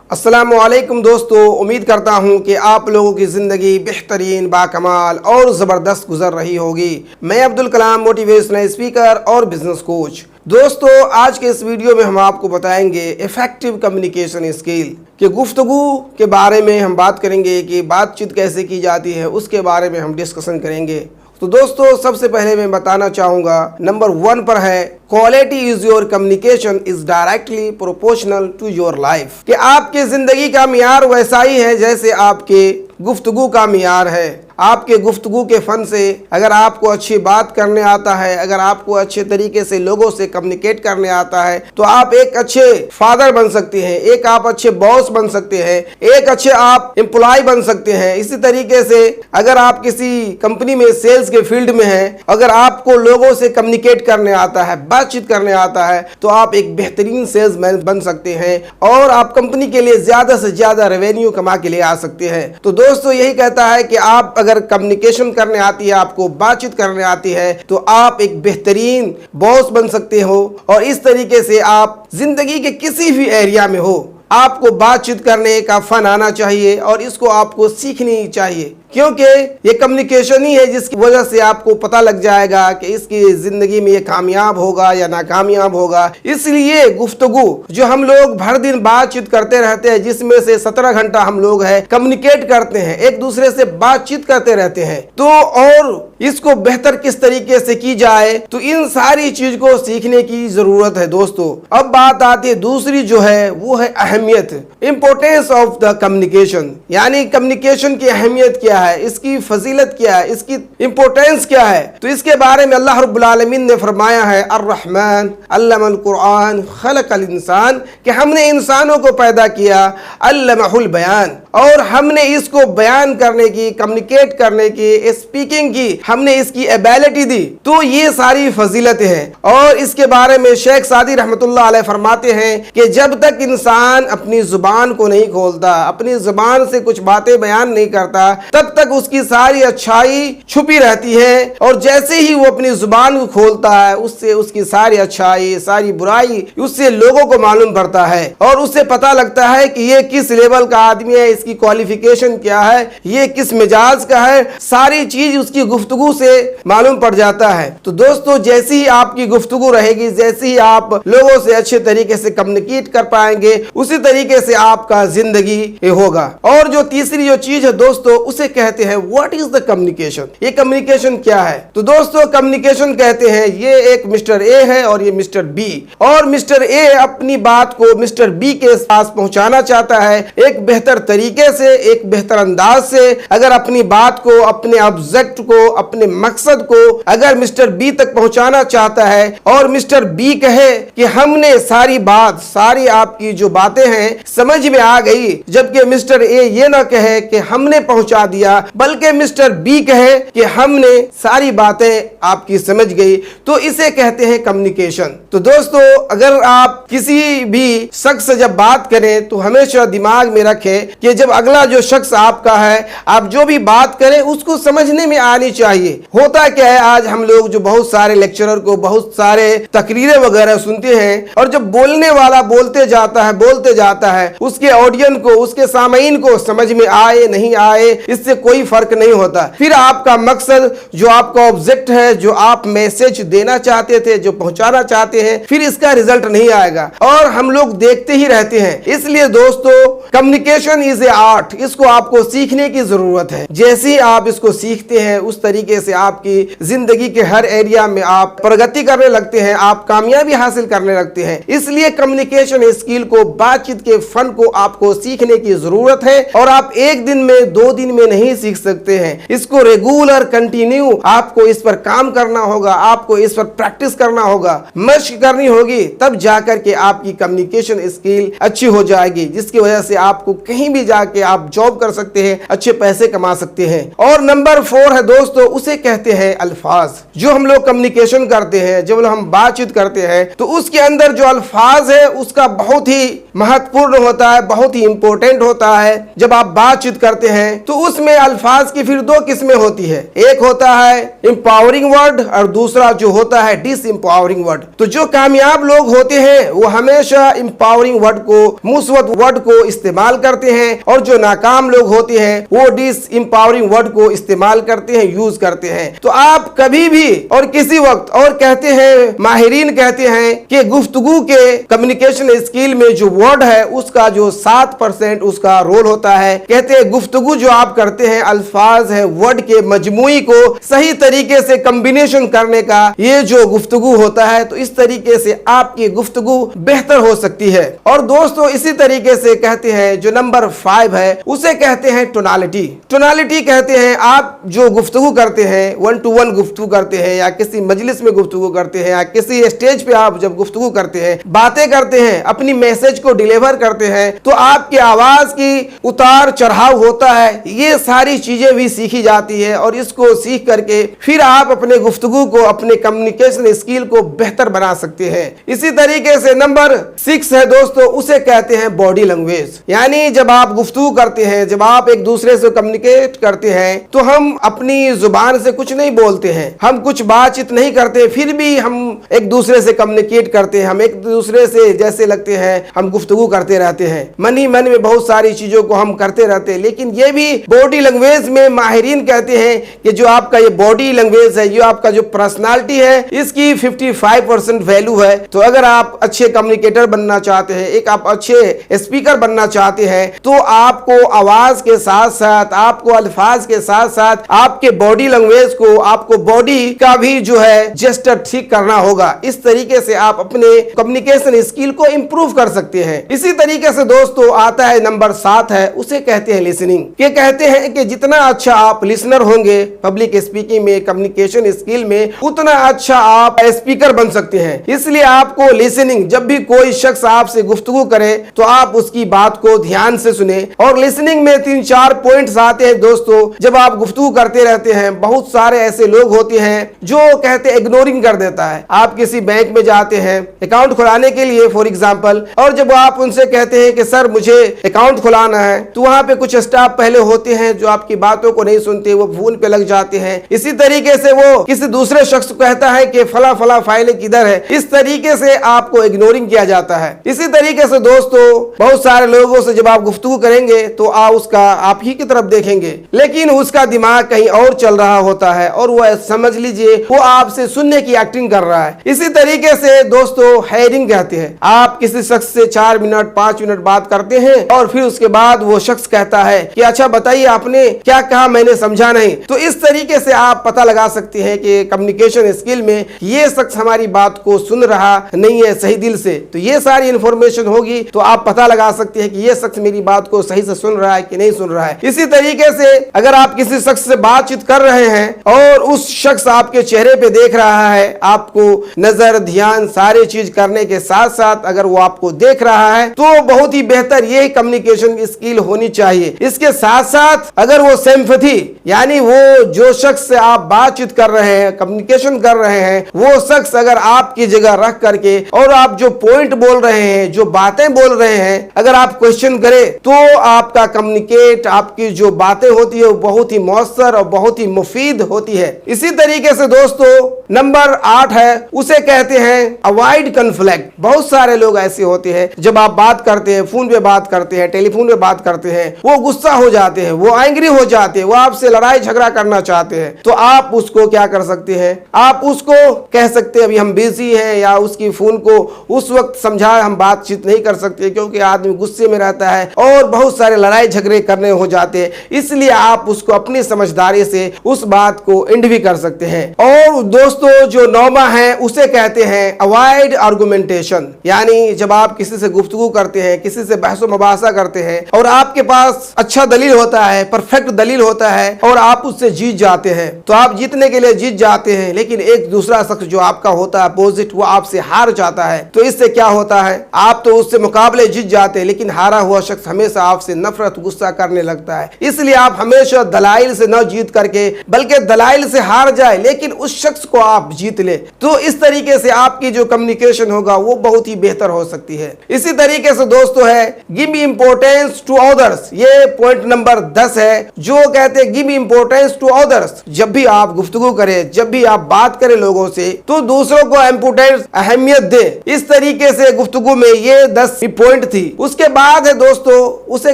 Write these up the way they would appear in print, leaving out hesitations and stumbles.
अस्सलामुअलैकुम दोस्तों, उम्मीद करता हूँ कि आप लोगों की ज़िंदगी बेहतरीन, बाकमाल और ज़बरदस्त गुजर रही होगी। मैं अब्दुल कलाम, मोटिवेशनल स्पीकर और बिजनेस कोच। दोस्तों, आज के इस वीडियो में हम आपको बताएंगे इफ़ेक्टिव कम्युनिकेशन स्किल कि गुफ्तगू के बारे में हम बात करेंगे कि बातचीत कैसे की जाती है, उसके बारे में हम डिस्कशन करेंगे। तो दोस्तों, सबसे पहले मैं बताना चाहूँगा, नंबर 1 पर है quality is your communication is directly proportional to your life. कि आपके ज़िंदगी का मियार वैसा ही है जैसे आपके गुफ्तगू का मियार है। आपके गुफ्तगू के फ़न से अगर आपको अच्छी बात करने आता है, अगर आपको अच्छे तरीके से लोगों से कम्युनिकेट करने आता है, तो आप एक अच्छे फादर बन सकते हैं, एक आप अच्छे बॉस बन सकते हैं, एक अच्छे आप एम्प्लॉय बन सकते हैं। इसी तरीके से अगर आप किसी कंपनी में सेल्स के फील्ड में हैं, अगर आपको लोगों से कम्युनिकेट करने आता है, बातचीत करने आता है, तो आप एक बेहतरीन सेल्समैन बन सकते हैं और आप कंपनी के लिए ज़्यादा से ज़्यादा रेवेन्यू कमा के लिए आ सकते हैं। तो दोस्तों, यही कहता है कि आप अगर कम्युनिकेशन करने आती है, आपको बातचीत करने आती है, तो आप एक बेहतरीन बॉस बन सकते हो और इस तरीके से आप जिंदगी के किसी भी एरिया में हो, आपको बातचीत करने का फन आना चाहिए और इसको आपको सीखनी चाहिए, क्योंकि ये कम्युनिकेशन ही है जिसकी वजह से आपको पता लग जाएगा कि इसकी ज़िंदगी में ये कामयाब होगा या नाकामयाब होगा। इसलिए गुफ्तगू जो हम लोग भर दिन बातचीत करते रहते हैं, जिसमें से 17 घंटा हम लोग हैं कम्युनिकेट करते हैं, एक दूसरे से बातचीत करते रहते हैं, तो और इसको बेहतर किस तरीके से की जाए, तो इन सारी चीज को सीखने की जरूरत है। दोस्तों, अब बात आती है दूसरी जो है वो है अहमियत, इंपॉर्टेंस ऑफ द कम्युनिकेशन। यानी कम्युनिकेशन की अहमियत क्या है, इसकी फजीलत क्या है, इसकी इंपॉर्टेंस क्या है। तो इसके बारे में अल्लाह रब्बुल आलमीन ने फरमाया है, अर्रहमान अल्लमल कुरान खलकल इंसान, कि हमने इंसानों को पैदा किया, अल्लमहुल बयान, और हमने इसको बयान करने की, कम्युनिकेट करने की, स्पीकिंग की हमने इसकी एबिलिटी दी। तो ये सारी फजीलतें हैं। और इसके बारे में शेख सादी रहमतुल्लाह अलैह फरमाते हैं कि जब तक इंसान अपनी जुबान को नहीं खोलता, अपनी जुबान से कुछ बातें बयान नहीं करता, तब तक उसकी सारी अच्छाई छुपी रहती है, और जैसे ही वो अपनी जुबान को खोलता है, उससे उसकी सारी अच्छाई, सारी बुराई उससे लोगों को मालूम पड़ता है और उससे पता लगता है कि ये किस लेवल का आदमी है, इसकी क्वालिफिकेशन क्या है, ये किस मिजाज का है, सारी चीज उसकी गुफ्तगू से मालूम पड़ जाता है। तो दोस्तों, जैसी ही आपकी गुफ्तगू रहेगी, जैसे ही आप लोगों से अच्छे तरीके से कम्युनिकेट कर पाएंगे, उसी तरीके से आपका जिंदगी होगा। और जो तीसरी जो चीज है दोस्तों, उसे कहते हैं व्हाट इज द कम्युनिकेशन। ये कम्युनिकेशन क्या है? तो दोस्तों, कम्युनिकेशन कहते हैं ये एक मिस्टर ए है और ये मिस्टर बी, और मिस्टर ए अपनी बात को मिस्टर बी के पास पहुंचाना चाहता है एक बेहतर तरीके से, एक बेहतर अंदाज से। अगर अपनी बात को, अपने ऑब्जेक्ट को, अपने मकसद को अगर मिस्टर बी तक पहुंचाना चाहता है और मिस्टर बी कहे कि हमने सारी बात, सारी आपकी जो बातें हैं समझ में आ गई, जबकि मिस्टर ए ये ना कहे कि हमने पहुंचा दिया, बल्कि मिस्टर बी कहे कि हमने सारी बातें आपकी समझ गई, तो इसे कहते हैं कम्युनिकेशन। तो दोस्तों, अगर आप किसी भी शख्स से जब बात करें तो हमेशा दिमाग में रखें कि जब अगला जो शख्स आपका है, आप जो भी बात करें उसको समझने में आनी चाहिए। होता क्या है, आज हम लोग जो बहुत सारे लेक्चरर को बहुत सारे तकरीरें वगैरह सुनते हैं, और जब बोलने वाला बोलते जाता है, उसके ऑडियंस को, उसके सामीन को समझ में आए नहीं आए, इससे कोई फर्क नहीं होता। फिर आपका मकसद, जो आपका ऑब्जेक्ट है, जो आप मैसेज देना चाहते थे, जो पहुंचाना चाहते हैं, फिर इसका रिजल्ट नहीं आएगा और हम लोग देखते ही रहते हैं। इसलिए दोस्तों, कम्युनिकेशन इज ए आर्ट, इसको आपको सीखने की जरूरत है। जैसे ही आप इसको सीखते हैं, उस तरीके से आपकी जिंदगी के हर एरिया में आप प्रगति करने लगते हैं, आप कामयाबी हासिल करने लगते हैं। इसलिए कम्युनिकेशन स्किल को, बातचीत के फन को आपको सीखने की जरूरत है, और आप एक दिन में, 2 दिन में नहीं सीख सकते हैं। इसको रेगुलर, कंटिन्यू आपको इस पर काम करना होगा, आपको इस पर प्रैक्टिस करना होगा, मशक करनी होगी, तब जाकर के आपकी कम्युनिकेशन स्किल अच्छी हो जाएगी, जिसकी वजह से आपको कहीं भी आके आप जॉब कर सकते हैं, अच्छे पैसे कमा सकते हैं। और नंबर 4 है दोस्तों, उसे कहते हैं अल्फाज। जो हम लोग कम्युनिकेशन करते हैं, जब हम बातचीत करते हैं, तो उसके अंदर जो अल्फाज है उसका बहुत ही महत्वपूर्ण होता है, बहुत ही इंपॉर्टेंट होता है। जब आप बातचीत करते हैं तो उसमें अल्फाज की फिर 2 किस्में होती है, एक होता है एम्पावरिंग वर्ड और दूसरा जो होता है डिसएम्पावरिंग वर्ड। तो जो कामयाब लोग होते हैं वो हमेशा एम्पावरिंग वर्ड को, मुस्बत वर्ड को इस्तेमाल करते हैं, और जो नाकाम लोग होते हैं वो डिसएम्पावरिंग वर्ड को इस्तेमाल करते हैं, यूज करते हैं। तो आप कभी भी और किसी वक्त, और कहते हैं माहिरीन कहते हैं कि गुफ्तगू के कम्युनिकेशन स्किल में जो वर्ड है उसका जो 7% उसका रोल होता है। कहते हैं गुफ्तगू जो आप करते हैं, अल्फाज है वर्ड के मजमुई को सही तरीके से कॉम्बिनेशन करने का ये जो गुफ्तगू होता है, तो इस तरीके से आपकी गुफ्तगू बेहतर हो सकती है। और दोस्तों इसी तरीके से कहते हैं जो नंबर 5 है उसे कहते हैं टोनालिटी। टोनालिटी कहते हैं आप जो गुफ्तगू करते हैं, 1 to 1 गुफ्तगू करते हैं, या किसी मजलिस में गुफ्तगू करते हैं, या किसी स्टेज पे आप जब गुफ्तगू करते हैं, बातें करते हैं, अपनी मैसेज को डिलीवर करते हैं, तो आपकी आवाज की उतार चढ़ाव होता है। ये सारी चीजें भी सीखी जाती है, और इसको सीख करके फिर आप अपने गुफ्तगू को, अपने कम्युनिकेशन स्किल को बेहतर बना सकते हैं। इसी तरीके से नंबर 6 है दोस्तों, उसे कहते हैं बॉडी लैंग्वेज। यानी जब आप गुफ्तगू करते हैं, जब आप एक दूसरे से कम्युनिकेट करते हैं, तो हम अपनी जुबान से कुछ नहीं बोलते हैं, हम कुछ बातचीत नहीं करते, फिर भी हम एक दूसरे से कम्युनिकेट करते हैं, हम एक दूसरे से जैसे लगते हैं हम गुफ्तगू करते रहते हैं, मन ही मन में बहुत सारी चीजों को हम करते रहते हैं। लेकिन ये भी बॉडी लैंग्वेज में माहिरीन कहते हैं कि जो आपका ये बॉडी लैंग्वेज है, जो आपका जो पर्सनालिटी है, इसकी 55% वैल्यू है। तो अगर आप अच्छे कम्युनिकेटर बनना चाहते हैं, एक आप अच्छे स्पीकर बनना चाहते हैं, तो आपको आवाज के साथ साथ, आपको अल्फाज के साथ साथ आपके बॉडी लैंग्वेज को, आपको बॉडी का भी जो है जेस्चर ठीक करना होगा। इस तरीके से आप अपने कम्युनिकेशन स्किल को इंप्रूव कर सकते हैं। इसी तरीके से दोस्तों आता है नंबर 7 है, उसे कहते हैं लिसनिंग। ये कहते हैं कि जितना अच्छा आप लिसनर होंगे पब्लिक स्पीकिंग में, कम्युनिकेशन स्किल में, उतना अच्छा आप स्पीकर बन सकते हैं। इसलिए आपको लिसनिंग, जब भी कोई शख्स आपसे गुफ्तगू करे तो आप उसकी बात को ध्यान से सुने। और लिसनिंग में 3-4 पॉइंट्स आते हैं दोस्तों। जब आप गुफ्तगू करते रहते हैं, बहुत सारे ऐसे लोग होते हैं जो कहते हैं इग्नोरिंग कर देता है। आप किसी बैंक में जाते हैं अकाउंट खुलाने के लिए फॉर एग्जांपल, और जब आप उनसे कहते हैं कि सर मुझे अकाउंट खुलाना है, तो वहां पे कुछ स्टाफ पहले होते हैं जो आपकी बातों को नहीं सुनते, वो फोन पे लग जाते हैं। इसी तरीके से वो किसी दूसरे शख्स को कहता है कि फला फला फाइल किधर है, इस तरीके से आपको इग्नोरिंग किया जाता है। इसी तरीके से दोस्तों बहुत सारे लोगों से जब आप गुफ्तगू करेंगे तो आप ही की तरफ देखेंगे, लेकिन उसका दिमाग कहीं और चल रहा होता है, और वो समझ लीजिए वो आपसे सुनने की एक्टिंग कर रहा है। इसी तरीके से दोस्तों हायरिंग कहते हैं, आप किसी शख्स से 4 मिनट 5 मिनट बात करते हैं, और फिर उसके बाद वो शख्स कहता है कि अच्छा बताइए आपने क्या कहा, मैंने समझा नहीं। तो इस तरीके से आप पता लगा सकते हैं कि कम्युनिकेशन स्किल में ये शख्स हमारी बात को सुन रहा नहीं है सही दिल से। तो ये सारी इंफॉर्मेशन होगी तो आप पता लगा सकते हैं कि ये शख्स मेरी बात को सही से सुन रहा है कि नहीं सुन रहा है। इसी तरीके से अगर आप किसी शख्स से बातचीत कर रहे हैं और उस शख्स आपके चेहरे पे देख रहा है, आपको नजर ध्यान सारी चीज करने के साथ साथ अगर वो आपको देख रहा है, तो बहुत ही बेहतर ये कम्युनिकेशन स्किल होनी चाहिए। इसके साथ साथ अगर वो सिंपैथी, यानी वो जो शख्स से आप बातचीत कर रहे हैं, कम्युनिकेशन कर रहे हैं, वो शख्स अगर आपकी जगह रख करके और आप जो पॉइंट बोल रहे हैं, जो बातें बोल रहे हैं, अगर आप क्वेश्चन करें तो आपका कम्युनिकेट, आपकी जो बातें होती है वो बहुत ही मौसर और बहुत ही मुफीद होती है। इसी तरीके से दोस्तों नंबर 8 है, उसे कहते हैं अवॉइड कन्फ्लिक्ट। बहुत सारे लोग ऐसे होते हैं जब आप बात करते हैं, फोन पे बात करते हैं, टेलीफोन पे बात करते हैं, वो गुस्सा हो जाते हैं, वो एंग्री हो जाते हैं, वो आपसे लड़ाई झगड़ा करना चाहते हैं। तो आप उसको क्या कर सकते हैं, आप उसको कह सकते हैं अभी हम बिजी हैं, या उसकी फोन को उस वक्त समझा हम बातचीत नहीं कर सकते क्योंकि आदमी गुस्से में रहता है और बहुत सारे लड़ाई झगड़े करने हो जाते हैं। इसलिए आप उसको अपनी समझदारी से उस बात को एंड भी कर सकते हैं। और दोस्तों जो 9वां है उसे कहते हैं अवॉइड आर्गुमेंटेशन। यानी जब आप किसी से गुफ्तगू करते हैं, किसी से बहस मुबासा करते हैं और आपके पास अच्छा दलील होता है, परफेक्ट दलील होता है और आप उससे जीत जाते हैं, तो आप जीतने के लिए जीत जाते हैं, लेकिन एक दूसरा शख्स जो आपका होता है अपोजिट, वो आपसे हार जाता है। तो इससे क्या होता है, आप तो उससे मुकाबले जीत जाते हैं, लेकिन हारा हुआ शख्स हमेशा आपसे नफरत गुस्सा करने लगता है। इसलिए आप हमेशा दलाइल से न जीत करके बल्कि दलाइल से हार जाए लेकिन उस शख्स को आप जीत ले, तो इस तरीके से आपकी जो कम्युनिकेशन होगा वो बहुत ही बेहतर हो सकती है। इसी तरीके से दोस्तों है गिव इंपोर्टेंस टू अदर्स, ये पॉइंट नंबर 10 है जो कहते हैं गिव इंपोर्टेंस टू अदर्स। जब भी आप गुफ्तगू करें, जब भी आप बात करें लोगों से, तो दूसरों को इंपोर्टेंस अहमियत दे। इस तरीके से गुफ्तगू में ये 10 पॉइंट थी। उसके बाद है दोस्तों उसे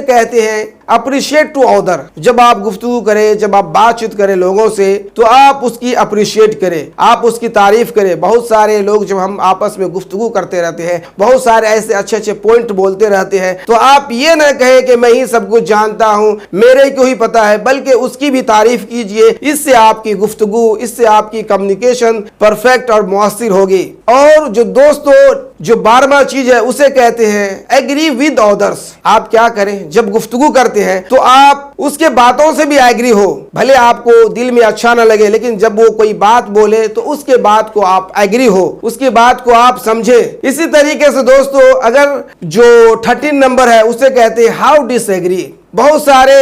कहते हैं अप्रिशिएट टू अदर। जब आप गुफ्तगू करें, जब आप बातचीत करें लोगों से, तो आप उसकी अप्रिशिएट करें, आप उसकी तारीफ करें। बहुत सारे लोग जब हम आपस में गुफ्तगू करते रहते हैं, बहुत सारे ऐसे अच्छे अच्छे पॉइंट बोलते रहते हैं, तो आप ये ना कहें कि मैं ही सब कुछ जानता हूं, मेरे को ही पता है, बल्कि उसकी भी तारीफ कीजिए। इससे आपकी गुफ्तगू, इससे आपकी कम्युनिकेशन परफेक्ट और मुअस्सिर होगी। और जो दोस्तों जो 12वां चीज है उसे कहते हैं एग्री विद अदर्स। आप क्या करें जब गुफ्तगू करते हैं तो आप उसके बातों से भी एग्री हो, भले आपको दिल में अच्छा ना लगे, लेकिन जब वो कोई बात बोले तो उसके बात को आप एग्री हो, उसकी बात को आप समझे। इसी तरीके से दोस्तों अगर जो 13 नंबर है उसे कहते हैं हाउ डिसएग्री। बहुत सारे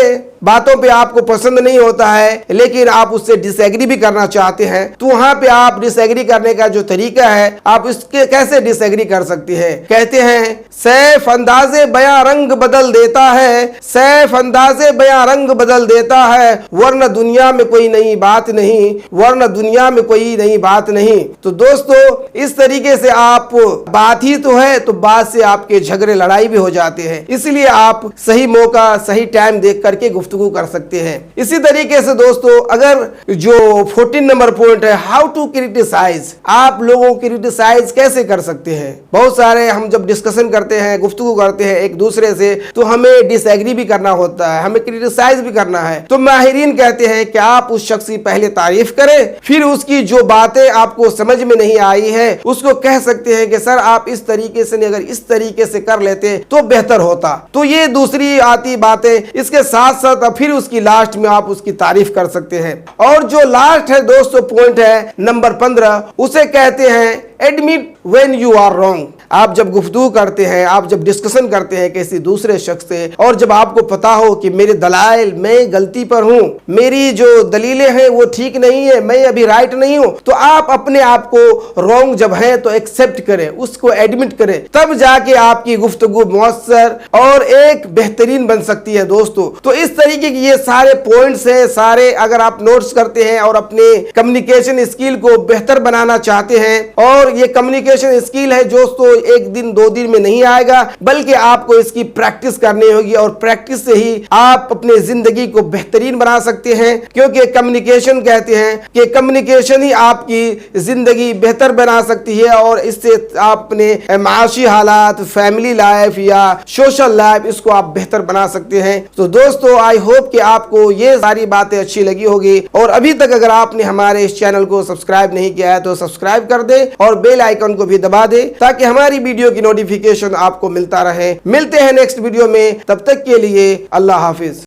बातों पे आपको पसंद नहीं होता है लेकिन आप उससे डिसएग्री भी करना चाहते हैं, तो वहां पे आप डिसएग्री करने का जो तरीका है आप इसके कैसे डिसएग्री कर सकते हैं। कहते हैं सैफ अंदाजे बयां रंग बदल देता है, सैफ अंदाजे बयां रंग बदल देता है, वरना दुनिया में कोई नई बात नहीं, वरना दुनिया में कोई नई बात नहीं। तो दोस्तों इस तरीके से आप बात ही तो है, तो बात से आपके झगड़े लड़ाई भी हो जाते हैं। इसलिए आप सही मौका सही टाइम देख करके गुफ्तगू कर सकते हैं। इसी तरीके से दोस्तों अगर जो 14 नंबर पॉइंट है हाउ टू क्रिटिसाइज, आप लोगों को क्रिटिसाइज कैसे कर सकते हैं। बहुत सारे हम जब डिस्कशन करते हैं, गुफ्तगू करते हैं एक दूसरे से, तो हमें डिसएग्री भी करना होता है, हमें क्रिटिसाइज भी करना है। तो माहिरीन कहते हैं कि आप उस शख्स की पहले तारीफ करें, फिर उसकी जो बातें आपको समझ में नहीं आई है उसको कह सकते हैं कि सर आप इस तरीके से नहीं, अगर इस तरीके से कर लेते तो बेहतर होता। तो ये दूसरी आती बातें। इसके साथ साथ फिर उसकी लास्ट में आप उसकी तारीफ कर सकते हैं। और जो लास्ट है दोस्तों पॉइंट है नंबर 15, उसे कहते हैं admit when you are wrong. आप जब गुफ्तगू करते हैं, आप जब डिस्कशन करते हैं किसी दूसरे शख्स से, और जब आपको पता हो कि मेरे दलाइल, मैं गलती पर हूं, मेरी जो दलीलें हैं वो ठीक नहीं है, मैं अभी राइट नहीं हूं, तो आप अपने आप को रॉन्ग जब है तो एक्सेप्ट करें, उसको एडमिट करें, तब जाके आपकी गुफ्तगू मुअस्सर और एक बेहतरीन बन सकती है दोस्तों। तो इस तरीके के ये सारे पॉइंट्स हैं, सारे अगर आप नोट्स करते हैं और अपने कम्युनिकेशन स्किल को बेहतर बनाना चाहते हैं, और ये कम्युनिकेशन स्किल है दोस्तों एक दिन दो दिन में नहीं आएगा, बल्कि आपको इसकी प्रैक्टिस करनी होगी, और प्रैक्टिस से ही आप अपने जिंदगी को बेहतरीन बना सकते हैं। क्योंकि कम्युनिकेशन कहते हैं कि कम्युनिकेशन ही आपकी जिंदगी बेहतर बना सकती है, और इससे आप अपने माशी हालात, फैमिली लाइफ या सोशल लाइफ, इसको आप बेहतर बना सकते हैं। तो दोस्तों आई होप कि आपको ये सारी बातें अच्छी लगी होगी, और अभी तक अगर आपने हमारे इस चैनल को सब्सक्राइब नहीं किया है तो सब्सक्राइब कर दे और बेल आइकन को भी दबा दे, ताकि हमारी वीडियो की नोटिफिकेशन आपको मिलता रहे। मिलते हैं नेक्स्ट वीडियो में, तब तक के लिए अल्लाह हाफिज।